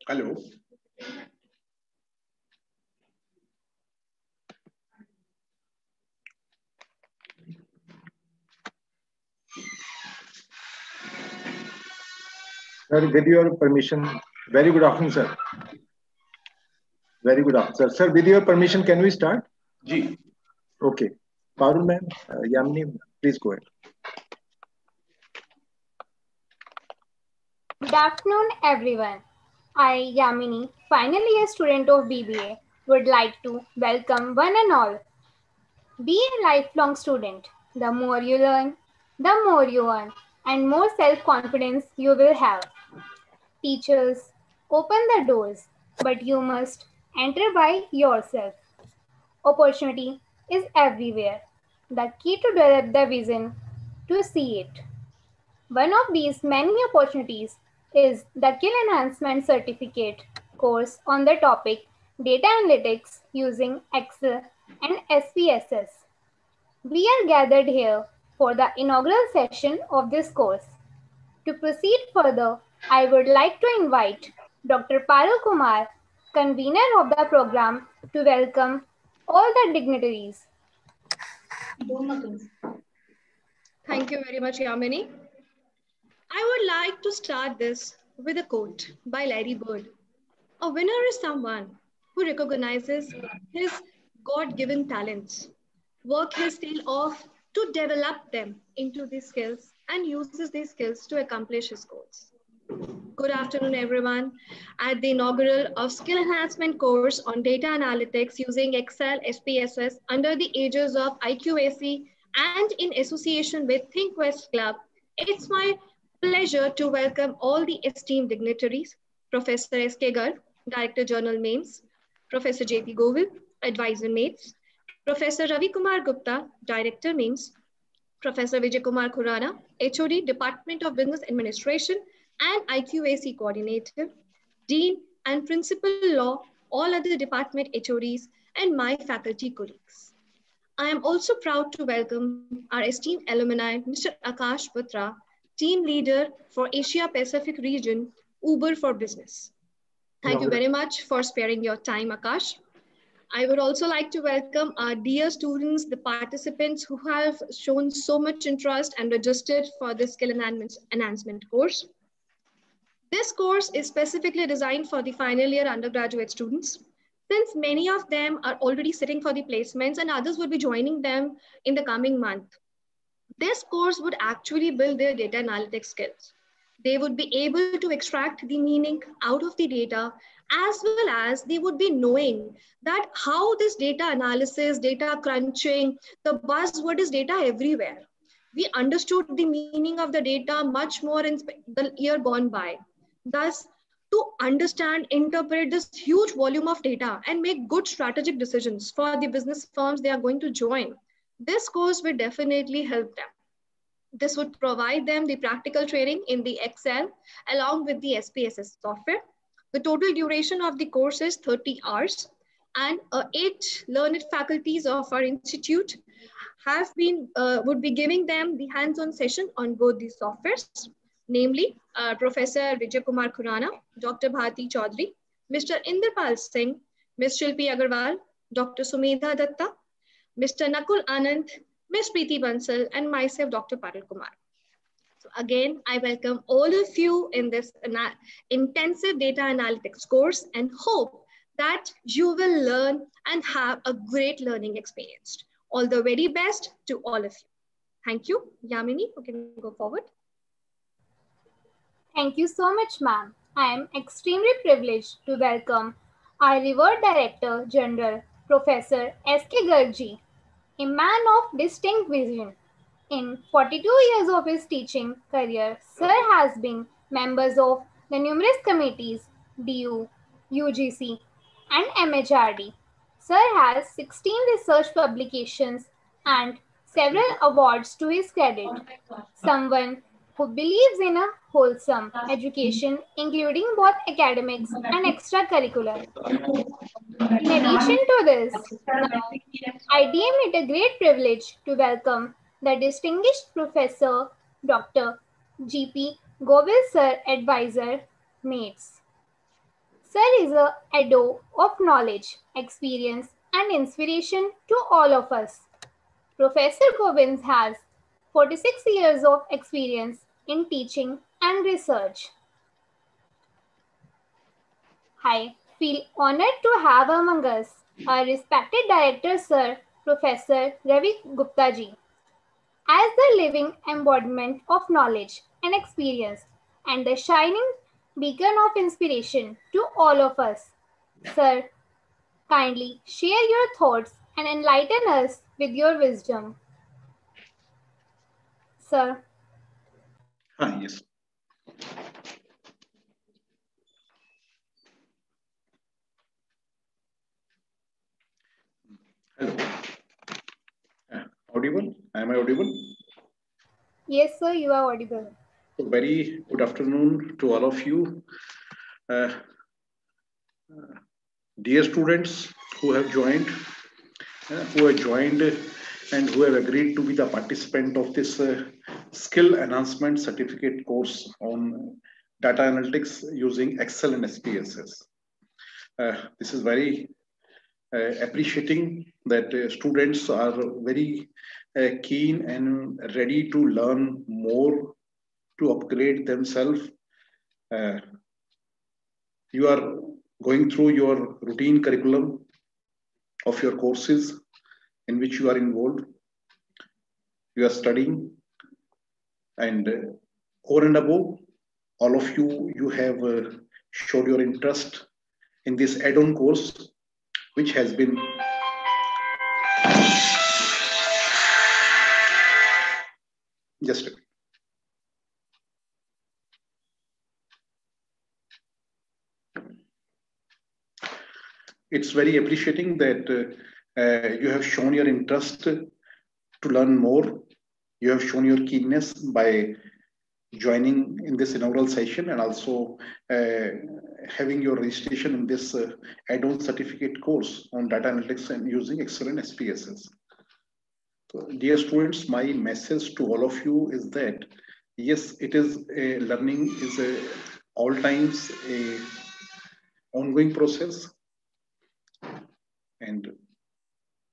Hello. Sir, with your permission, very good afternoon, sir. Very good afternoon, sir. Sir, with your permission, can we start? Ji. Okay. Parul ma'am, Yamini, please go ahead. Good afternoon, everyone. I, Yamini, final year student of BBA, would like to welcome one and all. Be a lifelong student. The more you learn, the more you earn, and more self-confidence you will have. Teachers, open the doors, but you must enter by yourself. Opportunity is everywhere. The key to develop the vision to see it. One of these many opportunities is the Skill Enhancement Certificate course on the topic Data Analytics using Excel and SPSS. We are gathered here for the inaugural session of this course. To proceed further, I would like to invite Dr. Parul Kumar, convener of the program, to welcome all the dignitaries. Thank you very much, Yamini. I would like to start this with a quote by Larry Bird. A winner is someone who recognizes his God-given talents, work his tail off to develop them into these skills, and uses these skills to accomplish his goals. Good afternoon, everyone. At the inaugural of Skill Enhancement course on Data Analytics using Excel SPSS under the aegis of IQAC and in association with Think West Club, it's my pleasure to welcome all the esteemed dignitaries, Professor S.K. Garg, Director Journal MAIMS, Professor J.P. Govil, Advisor MAIMS, Professor Ravi Kumar Gupta, Director MAIMS, Professor Vijay Kumar Khurana, HOD, Department of Business Administration and IQAC Coordinator, Dean and Principal Law, all other department HODs, and my faculty colleagues. I am also proud to welcome our esteemed alumni, Mr. Akash Batra, Team Leader for Asia Pacific Region, Uber for Business. Thank you very much for sparing your time, Akash. I would also like to welcome our dear students, the participants who have shown so much interest and registered for the Skill Enhancement course. This course is specifically designed for the final year undergraduate students, since many of them are already sitting for the placements and others will be joining them in the coming month. This course would actually build their data analytics skills. They would be able to extract the meaning out of the data, as well as they would be knowing that how this data analysis, data crunching, the buzzword is data everywhere. We understood the meaning of the data much more in the year gone by. Thus, to understand, interpret this huge volume of data and make good strategic decisions for the business firms they are going to join, this course will definitely help them. This would provide them the practical training in the Excel along with the SPSS software. The total duration of the course is 30 hours, and 8 learned faculties of our institute would be giving them the hands-on session on both these softwares, namely Professor Vijay Kumar Khurana, Dr. Bharti Chaudhary, Mr. Inderpal Singh, Ms. Shilpi Agarwal, Dr. Sumedha Datta, Mr. Nakul Anand, Ms. Preeti Bansal, and myself, Dr. Parul Kumar. So again, I welcome all of you in this intensive data analytics course and hope that you will learn and have a great learning experience. All the very best to all of you. Thank you. Yamini, you can go forward. Thank you so much, ma'am. I am extremely privileged to welcome our revered Director General, Professor S.K. Garg, a man of distinct vision. In 42 years of his teaching career, Sir has been members of the numerous committees, DU, UGC, and MHRD. Sir has 16 research publications and several awards to his credit. Someone who believes in a wholesome education, including both academics and extracurricular. In addition to this, now I deem it a great privilege to welcome the distinguished Professor Dr. G.P. Govill Sir, Advisor, MAIMS. Sir is a ado of knowledge, experience, and inspiration to all of us. Professor Govind has 46 years of experience in teaching and research. I feel honored to have among us our respected director, Sir Professor Ravi Gupta ji. As the living embodiment of knowledge and experience and the shining beacon of inspiration to all of us, Sir, kindly share your thoughts and enlighten us with your wisdom. Sir. Yes. Hello. Audible? Am I audible? Yes, sir, you are audible. Very good afternoon to all of you. Dear students who have joined and who have agreed to be the participant of this skill enhancement certificate course on data analytics using Excel and SPSS. This is very appreciating that students are very keen and ready to learn more, to upgrade themselves. You are going through your routine curriculum of your courses in which you are involved. You are studying, and over and above, all of you have showed your interest in this add-on course, which has been just a minute. It's very appreciating that you have shown your interest to learn more. You have shown your keenness by joining in this inaugural session and also having your registration in this add-on certificate course on data analytics and using Excel and SPSS. So, dear students, my message to all of you is that yes, it is learning is all times a ongoing process, and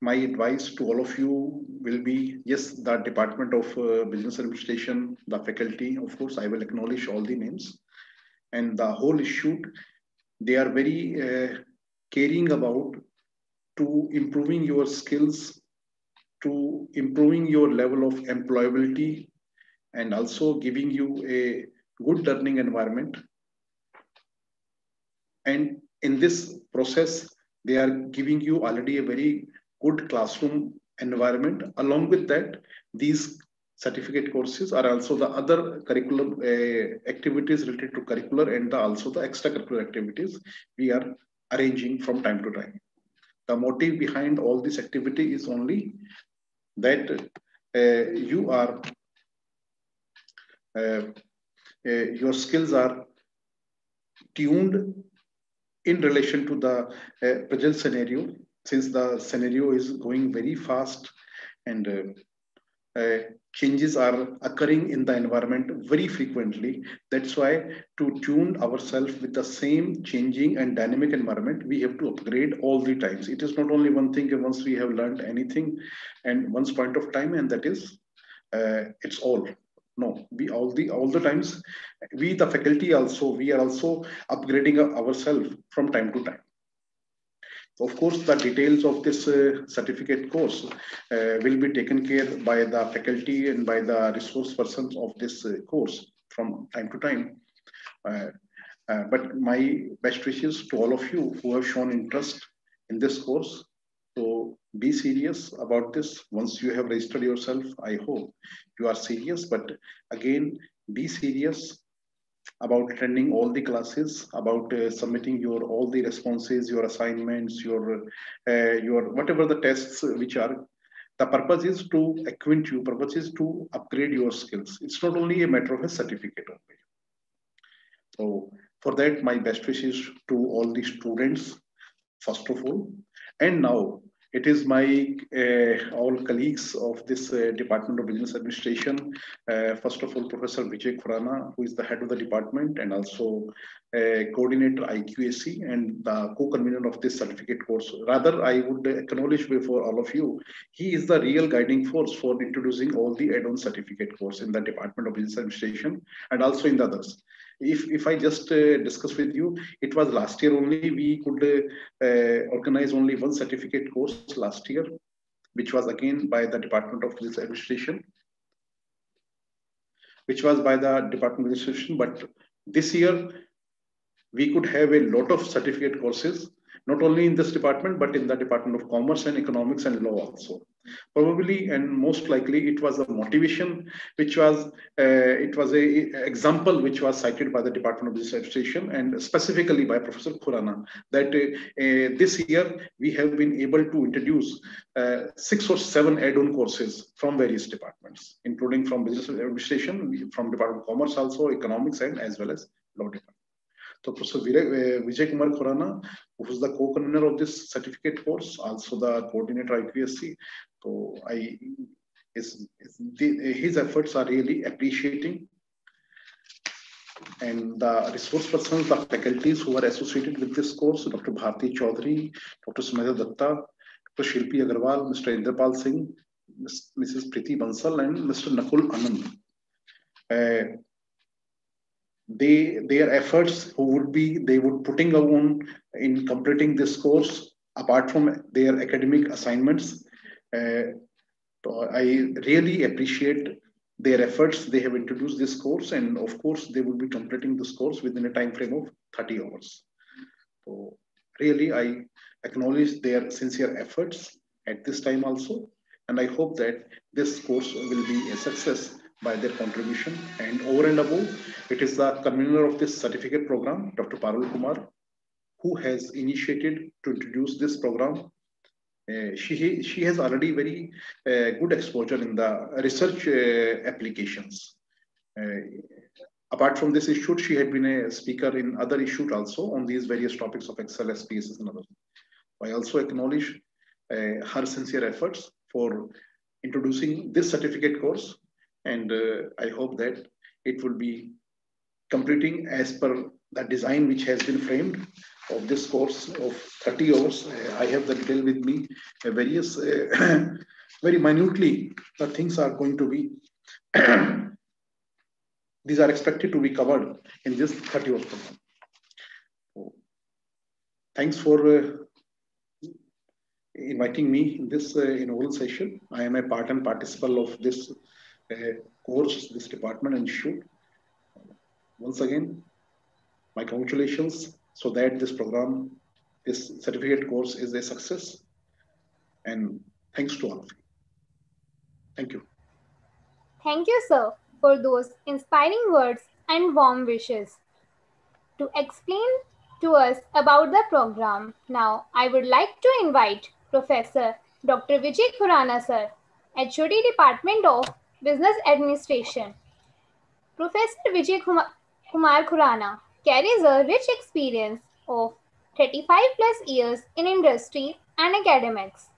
my advice to all of you will be, yes, the Department of Business Administration, the faculty, of course, I will acknowledge all the names, and the whole issue, they are very caring about to improving your skills, to improving your level of employability, and also giving you a good learning environment. And in this process, they are giving you already a very good classroom environment. Along with that, these certificate courses are also the other curriculum activities related to curricular and also the extracurricular activities we are arranging from time to time. The motive behind all this activity is only that your skills are tuned in relation to the present scenario, since the scenario is going very fast and changes are occurring in the environment very frequently. That's why to tune ourselves with the same changing and dynamic environment, we have to upgrade all the times. It is not only one thing once we have learned anything and once point of time, and that is it's all. No, we all the times, we the faculty also, we are also upgrading ourselves from time to time. Of course, the details of this certificate course will be taken care by the faculty and by the resource persons of this course from time to time. But my best wishes to all of you who have shown interest in this course. So be serious about this. Once you have registered yourself, I hope you are serious. But again, be serious about attending all the classes, about submitting your all the responses, your assignments, your whatever the tests which are The purpose is to acquaint you, purpose is to upgrade your skills. It's not only a matter of a certificate only. So for that, my best wishes to all the students, first of all. And now it is my all colleagues of this Department of Business Administration. First of all, Professor Vijay Khurana, who is the head of the department and also coordinator IQAC and the co-convener of this certificate course. Rather, I would acknowledge before all of you, he is the real guiding force for introducing all the add-on certificate course in the Department of Business Administration and also in the others. If I just discuss with you, it was last year only we could organize only one certificate course last year, which was again by the Department of Business Administration, but this year we could have a lot of certificate courses, not only in this department, but in the Department of Commerce and Economics and Law also. Probably and most likely it was a motivation, which was, it was a example which was cited by the Department of Business Administration and specifically by Professor Khurana, that this year we have been able to introduce 6 or 7 add-on courses from various departments, including from Business Administration, from Department of Commerce also, Economics and as well as Law Department. So Professor Vijay Kumar Khurana, who is the co-convener of this certificate course, also the coordinator IQSC. So his efforts are really appreciating. And the resource persons, the faculties who are associated with this course, Dr. Bharti Chaudhary, Dr. Sumedha Datta, Dr. Shilpi Agarwal, Mr. Inderpal Singh, Mrs. Priti Bansal, and Mr. Nakul Anand. Their efforts they would putting on in completing this course apart from their academic assignments. I really appreciate their efforts. They have introduced this course, and of course they will be completing this course within a time frame of 30 hours. So really I acknowledge their sincere efforts at this time also, and I hope that this course will be a success by their contribution. And over and above, it is the convener of this certificate program, Dr. Parul Kumar, who has initiated to introduce this program. She has already very good exposure in the research applications. Apart from this issue, she had been a speaker in other issues also on these various topics of Excel, SPSS and others. I also acknowledge her sincere efforts for introducing this certificate course. And I hope that it will be completing as per the design which has been framed of this course of 30 hours. I have the detail with me, various, very minutely, the things are going to be, these are expected to be covered in this 30 hours program. So, thanks for inviting me in this inaugural session. I am a part and participle of this course, this department and institute. Once again, my congratulations so that this program, this certificate course is a success. And thanks to all of you. Thank you. Thank you, sir, for those inspiring words and warm wishes. To explain to us about the program, now I would like to invite Professor Dr. Vijay Khurana, sir, HOD Department of Business Administration. Professor Vijay Kumar Khurana carries a rich experience of 35 plus years in industry and academics.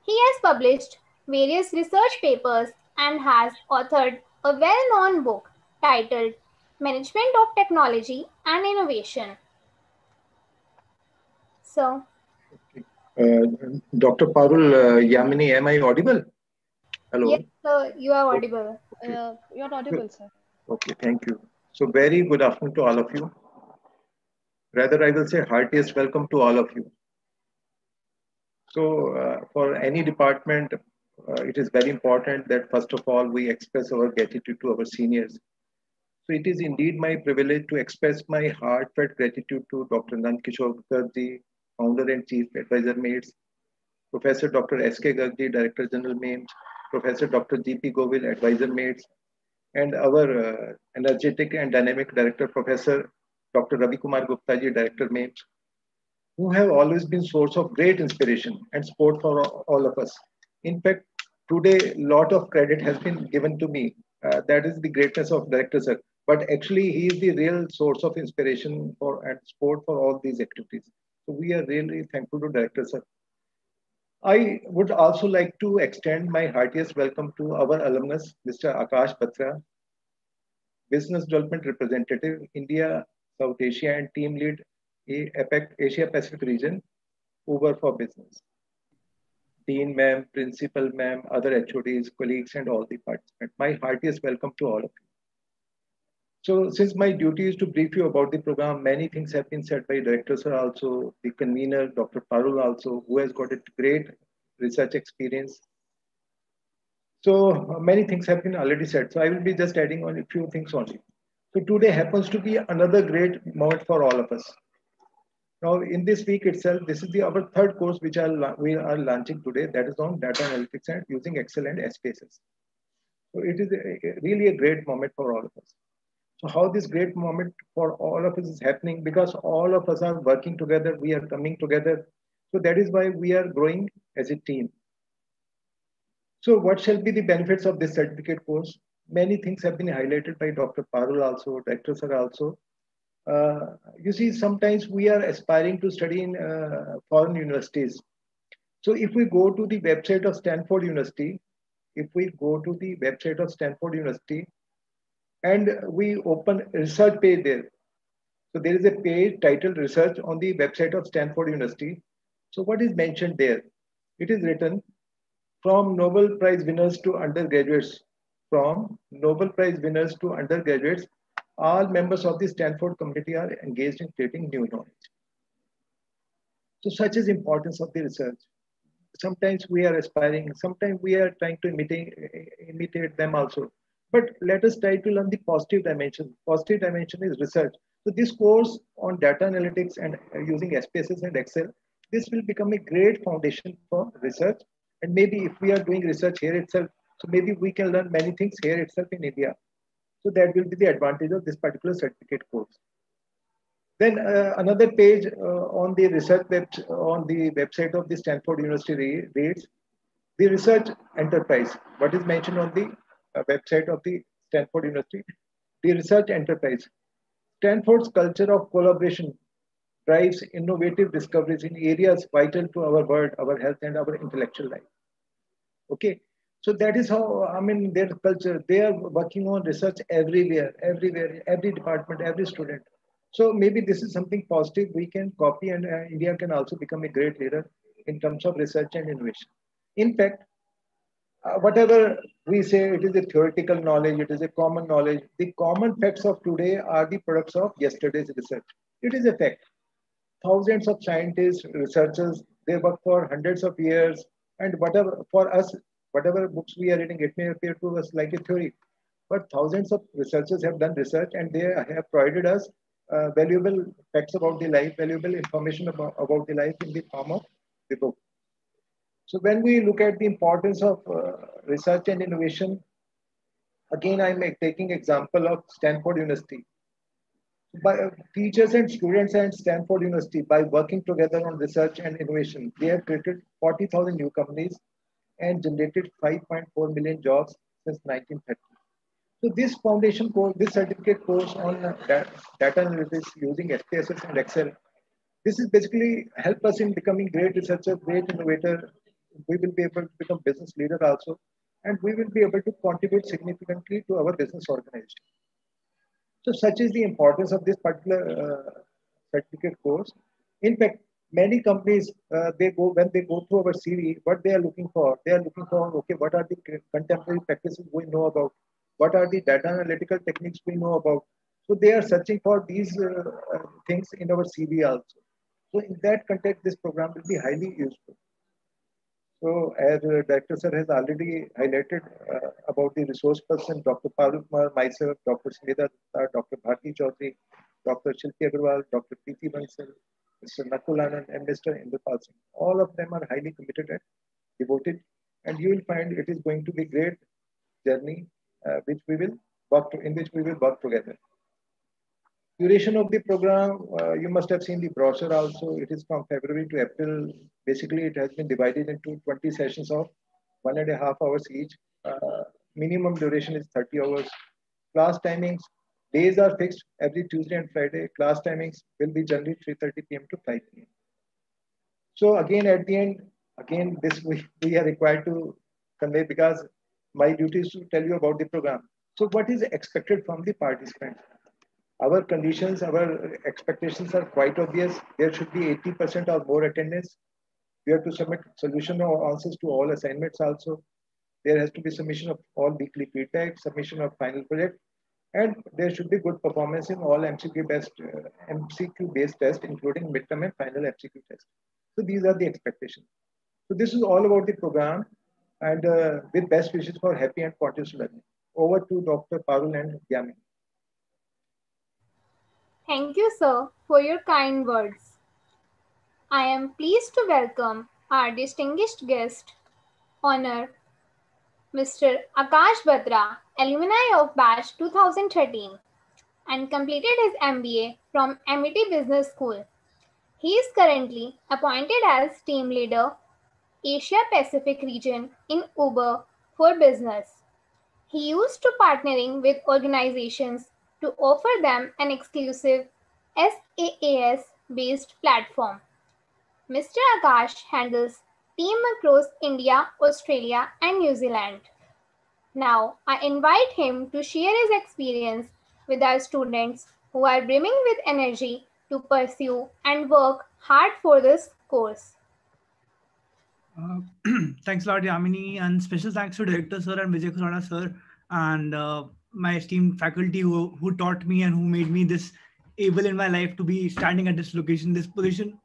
He has published various research papers and has authored a well-known book titled Management of Technology and Innovation. So, Dr. Parul Yamini, am I audible? Hello. Yes, sir, you are audible. Okay. You're audible, sir. Okay, thank you. So very good afternoon to all of you. Rather, I will say heartiest welcome to all of you. So for any department, it is very important that first of all, we express our gratitude to our seniors. So it is indeed my privilege to express my heartfelt gratitude to Dr. Nand Kishore Mukherjee, Founder and Chief Advisor MAIMS, Professor Dr. S.K. Gargi, Director General MAIMS, Professor Dr. G.P. Govil, Advisor MAIMS, and our energetic and dynamic Director, Professor Dr. Ravi Kumar Gupta ji, Director MAIMS, who have always been source of great inspiration and support for all of us. In fact, Today, a lot of credit has been given to me. That is the greatness of Director Sir. But actually, he is the real source of inspiration for and support for all these activities. So we are really thankful to Director Sir. I would also like to extend my heartiest welcome to our alumnus, Mr. Akash Batra, Business Development Representative, India, South Asia, and Team Lead, APEC, Asia Pacific region, Uber for Business. Dean ma'am, principal ma'am, other HODs, colleagues, and all the participants. My heartiest welcome to all of you. So since my duty is to brief you about the program, many things have been said by Director Sir also, the convener, Dr. Parul also, who has got a great research experience. So many things have been already said. So I will be just adding on a few things only. So today happens to be another great moment for all of us. Now, in this week itself, this is our third course which we are launching today. That is on data analytics and using Excel and SPSS. So it is really a great moment for all of us. So how this great moment for all of us is happening, because all of us are working together, we are coming together. So that is why we are growing as a team. So what shall be the benefits of this certificate course? Many things have been highlighted by Dr. Parul also, Director Sir also. You see, sometimes we are aspiring to study in foreign universities. So if we go to the website of Stanford University, and we open research page there. So there is a page titled Research on the website of Stanford University. So what is mentioned there? It is written, from Nobel Prize winners to undergraduates, all members of the Stanford community are engaged in creating new knowledge. So such is importance of the research. Sometimes we are aspiring, sometimes we are trying to imitate them also. But let us try to learn the positive dimension. Positive dimension is research. So this course on data analytics and using SPSS and Excel, this will become a great foundation for research. And maybe if we are doing research here itself, so maybe we can learn many things here itself in India. So that will be the advantage of this particular certificate course. Then another page on the on the website of the Stanford University reads the research enterprise. What is mentioned on the website of the Stanford University? The research enterprise. Stanford's culture of collaboration drives innovative discoveries in areas vital to our world, our health, and our intellectual life. Okay, so that is how, I mean, their culture, they are working on research everywhere, every department, every student. So maybe this is something positive we can copy, and India can also become a great leader in terms of research and innovation. In fact, whatever we say, it is a theoretical knowledge, it is a common knowledge. The common facts of today are the products of yesterday's research. It is a fact. Thousands of scientists, researchers, they work for hundreds of years, and whatever for us, whatever books we are reading, it may appear to us like a theory, but thousands of researchers have done research, and they have provided us valuable facts about the life, valuable information about the life in the form of the book. So when we look at the importance of research and innovation, again, I'm taking example of Stanford University. By teachers and students at Stanford University, by working together on research and innovation, they have created 40,000 new companies and generated 5.4 million jobs since 1930. So this foundation course, this certificate course on data analytics using SPSS and Excel, this is basically help us in becoming great researcher, great innovator. We will be able to become business leader also, and we will be able to contribute significantly to our business organization. So such is the importance of this particular certificate course. In fact, many companies, when they go through our CV, what they are looking for, okay, what are the contemporary practices we know about? What are the data analytical techniques we know about? So they are searching for these things in our CV also. So in that context, this program will be highly useful. So as Director Sir has already highlighted about the resource person, Dr. Parul Kumar, myself, Dr. Smita, Dr. Bharti Chaudhary, Dr. Shilpi Agarwal, Dr. Preeti Bansal, Mr. Nakul Anand, and Mr. Indrapal Singh. All of them are highly committed and devoted, and you will find it is going to be a great journey in which we will work together. Duration of the program, you must have seen the brochure also. It is from February to April. Basically, it has been divided into 20 sessions of 1.5 hours each. Minimum duration is 30 hours. Class timings, days are fixed every Tuesday and Friday. Class timings will be generally 3:30 p.m. to 5 p.m. So again, at the end, again, this we are required to convey because my duty is to tell you about the program. So what is expected from the participants? Our conditions, our expectations are quite obvious. There should be 80% or more attendance. We have to submit solution or answers to all assignments also. There has to be submission of all weekly feedback, submission of final project, and there should be good performance in all MCQ based tests, including midterm and final MCQ test. So these are the expectations. So this is all about the program, and with best wishes for happy and continuous learning. Over to Dr. Parul and Yami. Thank you, sir, for your kind words. I am pleased to welcome our distinguished guest, Honor Mr. Akash Batra, alumni of batch 2013, and completed his MBA from MIT Business School. He is currently appointed as team leader Asia Pacific region in Uber for Business. He used to partnering with organizations to offer them an exclusive SaaS based platform. Mr. Akash handles team across India, Australia, and New Zealand. Now, I invite him to share his experience with our students who are brimming with energy to pursue and work hard for this course. Thanks a lot, Yamini, and special thanks to Director Sir and Vijay Khurana Sir and my esteemed faculty who taught me and who made me this able in my life to be standing at this location, this position.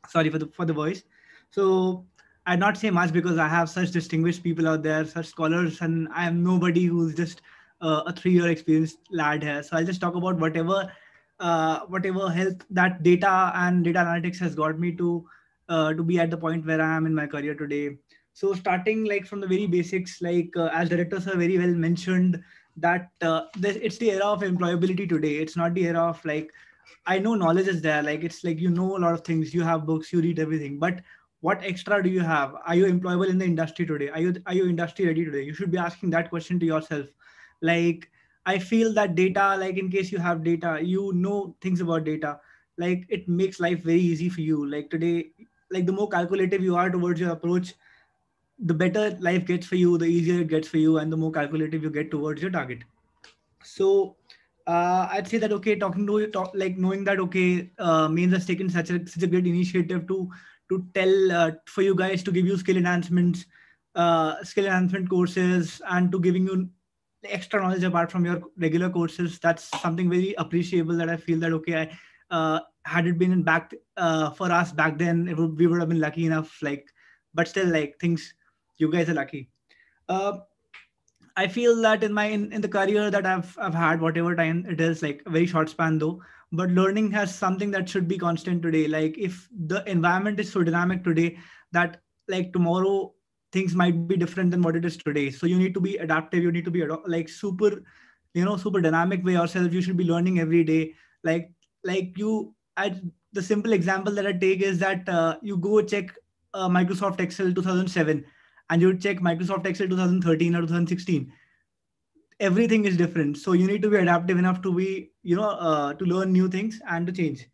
Sorry for the voice. So I'd not say much because I have such distinguished people out there, such scholars, and I am nobody who's just a 3-year experienced lad here. So I'll just talk about whatever help that data and data analytics has got me to be at the point where I am in my career today. So starting like from the very basics, like as directors have very well mentioned that it's the era of employability today. It's not the era of like, I know knowledge is there. Like it's like, you know, a lot of things, you have books, you read everything, but what extra do you have? Are you employable in the industry today? Are you industry ready today? You should be asking that question to yourself. Like, I feel that data, like in case you have data, you know things about data, like it makes life very easy for you. Like today, like the more calculative you are towards your approach, the better life gets for you, the easier it gets for you, and the more calculative you get towards your target. So I'd say that okay, like knowing that okay, Mains has taken such a great initiative to tell for you guys to give you skill enhancement courses, and to giving you extra knowledge apart from your regular courses. That's something very appreciable that I feel that okay, had it been in back for us back then, we would have been lucky enough. Like, but still, like things, you guys are lucky. Uh, I feel that in the career that I've had, whatever time it is, like a very short span though, but learning has something that should be constant today. Like if the environment is so dynamic today that like tomorrow things might be different than what it is today. So you need to be adaptive. You need to be like super, super dynamic way yourself. You should be learning every day. Like you, the simple example that I take is that you go check Microsoft Excel 2007 and you check Microsoft Excel 2013 or 2016, everything is different. So you need to be adaptive enough to be, to learn new things and to change.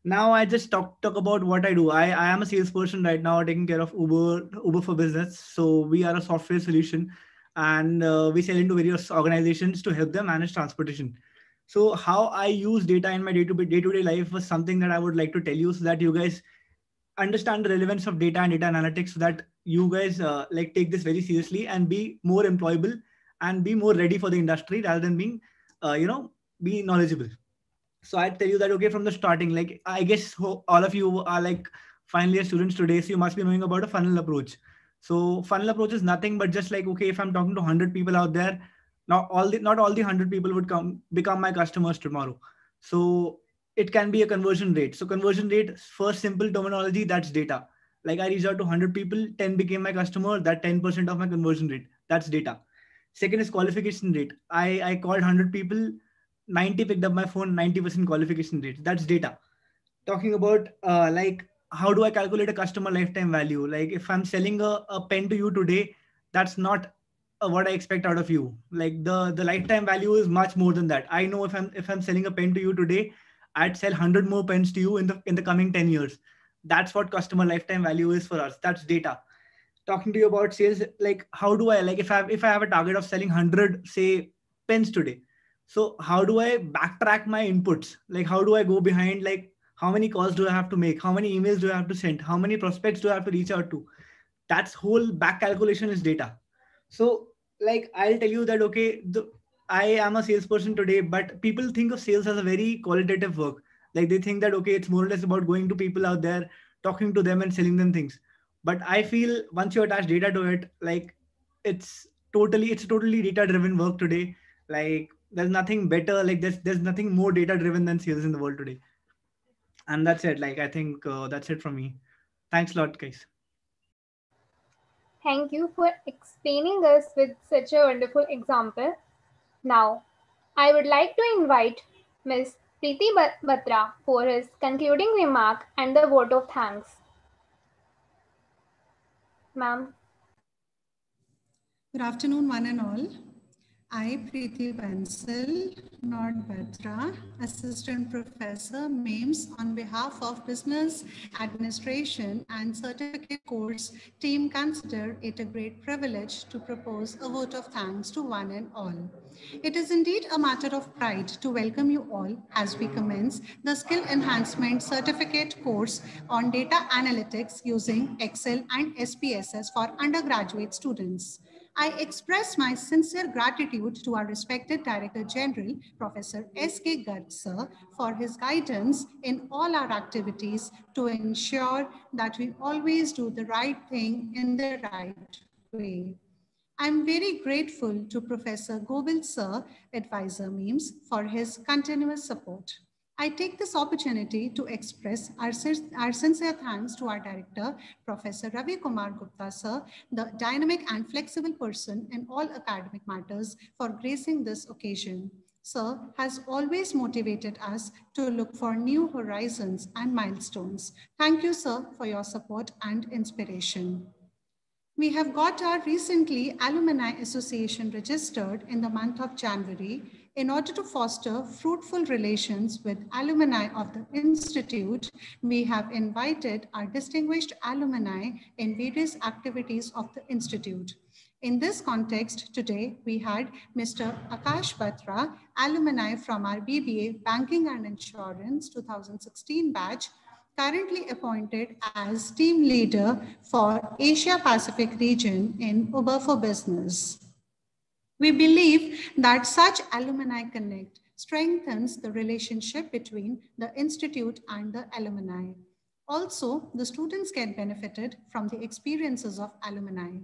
Now I just talk about what I do. I am a salesperson right now taking care of Uber for Business. So we are a software solution, and we sell into various organizations to help them manage transportation. So how I use data in my day-to-day life was something that I would like to tell you so that you guys understand the relevance of data and data analytics, so that you guys like take this very seriously and be more employable and be more ready for the industry rather than being be knowledgeable. So I tell you that okay, from the starting, like I guess all of you are like final year students today, so you must be knowing about a funnel approach. So funnel approach is nothing but just like okay, if I'm talking to 100 people out there, not all the 100 people would become my customers tomorrow. So it can be a conversion rate. So conversion rate, first simple terminology, that's data. Like I reached out to 100 people, 10 became my customer, that 10% of my conversion rate, that's data. Second is qualification rate. I called 100 people, 90 picked up my phone, 90% qualification rate, that's data. Talking about like how do I calculate a customer lifetime value? Like if I'm selling a pen to you today, that's not what I expect out of you. Like the lifetime value is much more than that. I know if I'm selling a pen to you today, I'd sell 100 more pens to you in the coming 10 years. That's what customer lifetime value is for us. That's data. Talking to you about sales, like how do I, like if I have a target of selling 100 say pens today, so how do I backtrack my inputs? Like how do I go behind, like how many calls do I have to make, how many emails do I have to send, how many prospects do I have to reach out to? That's whole back calculation is data. So like I'll tell you that, okay, I am a salesperson today, but people think of sales as a very qualitative work. Like they think that, okay, it's more or less about going to people out there, talking to them and selling them things. But I feel once you attach data to it, like it's it's totally data driven work today. Like there's nothing better, like there's nothing more data driven than sales in the world today. And that's it. Like I think that's it from me. Thanks a lot, guys. Thank you for explaining us with such a wonderful example. Now, I would like to invite Ms. Preeti Batra for his concluding remark and the vote of thanks. Ma'am. Good afternoon, one and all. I, Preeti Bansal, Nod Batra, Assistant Professor, MAIMS, on behalf of Business Administration and Certificate Course team, consider it a great privilege to propose a vote of thanks to one and all. It is indeed a matter of pride to welcome you all as we commence the Skill Enhancement Certificate course on Data Analytics using Excel and SPSS for undergraduate students. I express my sincere gratitude to our respected Director General, Professor S.K. Garg sir, for his guidance in all our activities to ensure that we always do the right thing in the right way. I'm very grateful to Professor Govind sir, Advisor MAIMS, for his continuous support. I take this opportunity to express our sincere thanks to our director, Professor Ravi Kumar Gupta sir, the dynamic and flexible person in all academic matters, for gracing this occasion. Sir has always motivated us to look for new horizons and milestones. Thank you, sir, for your support and inspiration. We have got our recently Alumni Association registered in the month of January in order to foster fruitful relations with alumni of the Institute. We have invited our distinguished alumni in various activities of the Institute. In this context, today we had Mr. Akash Batra, alumni from our BBA Banking and Insurance 2016 batch, currently appointed as team leader for Asia Pacific region in Uber for Business. We believe that such alumni connect strengthens the relationship between the institute and the alumni. Also, the students get benefited from the experiences of alumni.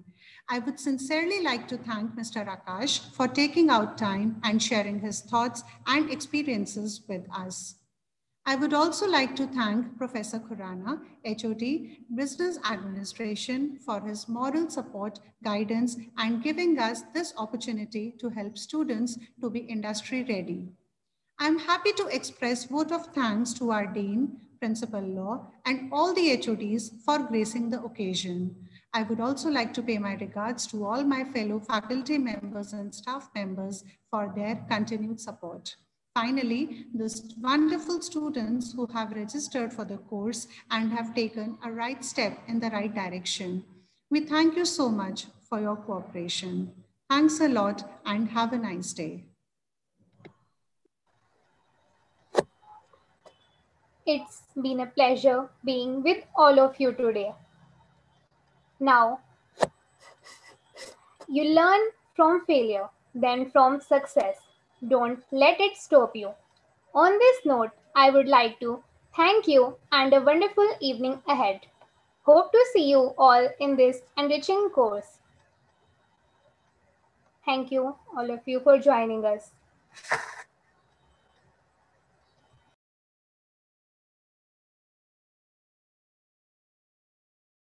I would sincerely like to thank Mr. Akash for taking out time and sharing his thoughts and experiences with us. I would also like to thank Professor Khurana, HOD, Business Administration, for his moral support, guidance, and giving us this opportunity to help students to be industry ready. I'm happy to express vote of thanks to our Dean, Principal Law, and all the HODs for gracing the occasion. I would also like to pay my regards to all my fellow faculty members and staff members for their continued support. Finally, the wonderful students who have registered for the course and have taken a right step in the right direction. We thank you so much for your cooperation. Thanks a lot and have a nice day. It's been a pleasure being with all of you today. Now, you learn from failure, then from success. Don't let it stop you. On this note, I would like to thank you and a wonderful evening ahead. Hope to see you all in this enriching course. Thank you, all of you, for joining us.